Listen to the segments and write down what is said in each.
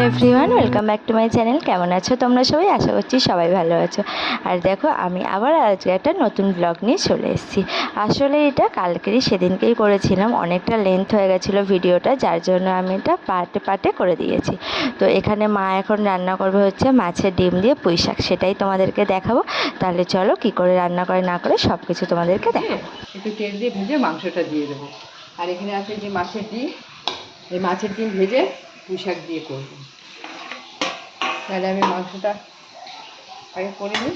Everyone, welcome back to my channel. কেমন আছো তোমরা সবাই? আশা করছি সবাই ভালো আছো। আর দেখো, আমি আবার আজকে একটা নতুন ব্লগ নিয়ে চলে এসেছি। আসলে এটা কালকেরই সেদিনকেই করেছিলাম, অনেকটা লেন্থ হয়ে গেছিলো ভিডিওটা, যার জন্য আমি এটা পার্টে পার্টে করে দিয়েছি। তো এখানে মা এখন রান্না করবে হচ্ছে মাছের ডিম দিয়ে পুঁই শাক, সেটাই তোমাদেরকে দেখাবো। তাহলে চলো কী করে রান্না করে না করে সব কিছু তোমাদেরকে দেখাবো। একটু তেল দিয়ে ভেজে মাংসটা দিয়ে দেবো। আর এখানে আছে যে মাছের ডিম, এই মাছের ডিম ভেজে পুঁই শাক দিয়ে করবো। তাহলে আমি মাংসটা আগে করে নিই।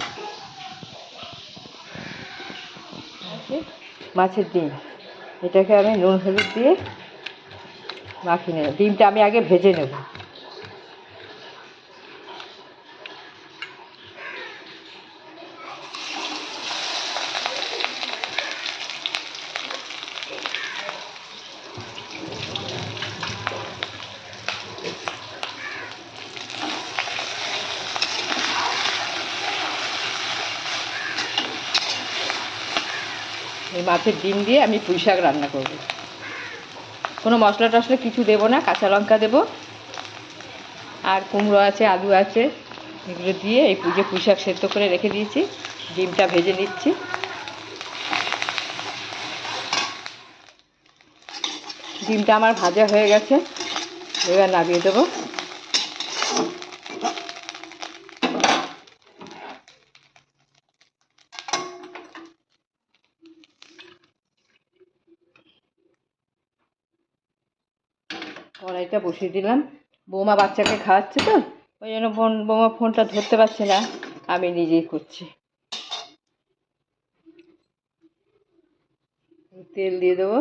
মাছের ডিম, এটাকে আমি নুন হলুদ দিয়ে মাখিয়ে নেব। ডিমটা আমি আগে ভেজে নেব। এই মাছের ডিম দিয়ে আমি পুঁই শাক রান্না করব। কোনো মশলা টশলা কিছু দেবো না, কাঁচা লঙ্কা দেবো আর কুমড়ো আছে, আলু আছে, এগুলো দিয়ে এই পুঁই শাক সেদ্ধ করে রেখে দিয়েছি। ডিমটা ভেজে নিচ্ছি। ডিমটা আমার ভাজা হয়ে গেছে, এবার নামিয়ে দেবো। কড়াইটা বসিয়ে দিলাম। বৌমা বাচ্চাকে খাওয়াচ্ছে, তো ওই জন্য বৌমা ফোনটা ধরতে পারছে না, আমি নিজেই করছি। তেল দিয়ে দেবো।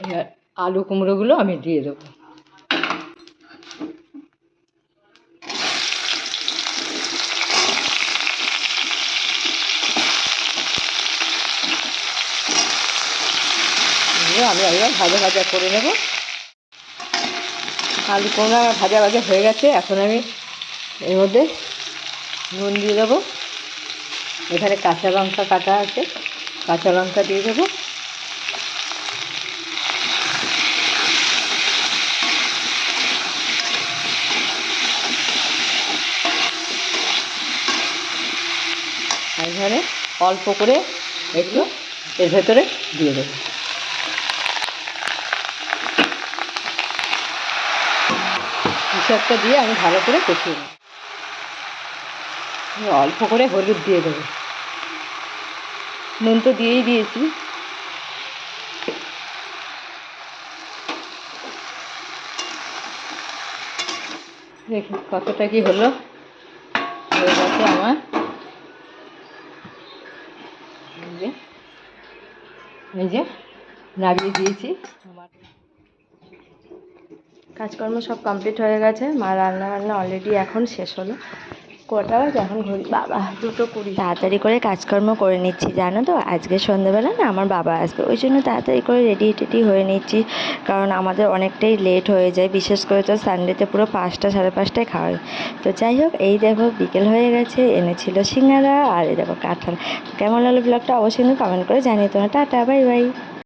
এবার আলু কুমড়োগুলো আমি দিয়ে দেবো। আমি এবার ভাজা ভাজা করে নেব। আলু কুমড়ো আমার ভাজা ভাজা হয়ে গেছে। এখন আমি এর মধ্যে নুন দিয়ে দেবো। এখানে কাঁচা লঙ্কা কাটা আছে, কাঁচা লঙ্কা দিয়ে দেবো। আর এখানে অল্প করে একটু এর ভেতরে দিয়ে দেবো। শাকটা দিয়ে আমি ভালো করে কষিয়ে নেব। অল্প করে হলুদ দিয়ে দেবো। নুন তো দিয়েই দিয়েছি। দেখুন কতটা কি হলো, হয়ে গেছে আমার। এই যে নামিয়ে দিয়েছি। আমার কাজকর্ম সব কমপ্লিট হয়ে গেছে। মা রান্না অলরেডি এখন শেষ হলো। কটা বাজে এখন? ঘড়ি বাবা 2:20। তাড়াতাড়ি করে কাজকর্ম করে নিচ্ছি, জানো তো আজকে সন্ধ্যেবেলা না আমার বাবা আসবে, ওই জন্য তাড়াতাড়ি করে রেডি টেডি হয়ে নিচ্ছি, কারণ আমাদের অনেকটাই লেট হয়ে যায়, বিশেষ করে তো সানডেতে পুরো 5টা সাড়ে 5টায় খাওয়াই। তো যাই হোক, এই দেখো বিকেল হয়ে গেছে, এনেছিল সিঙ্গারা আর এই দেখো কাঁঠাল। কেমন লাগলো ব্লগটা অবশ্যই কমেন্ট করে জানিয়ে। তোমার টাটা, বাই বাই।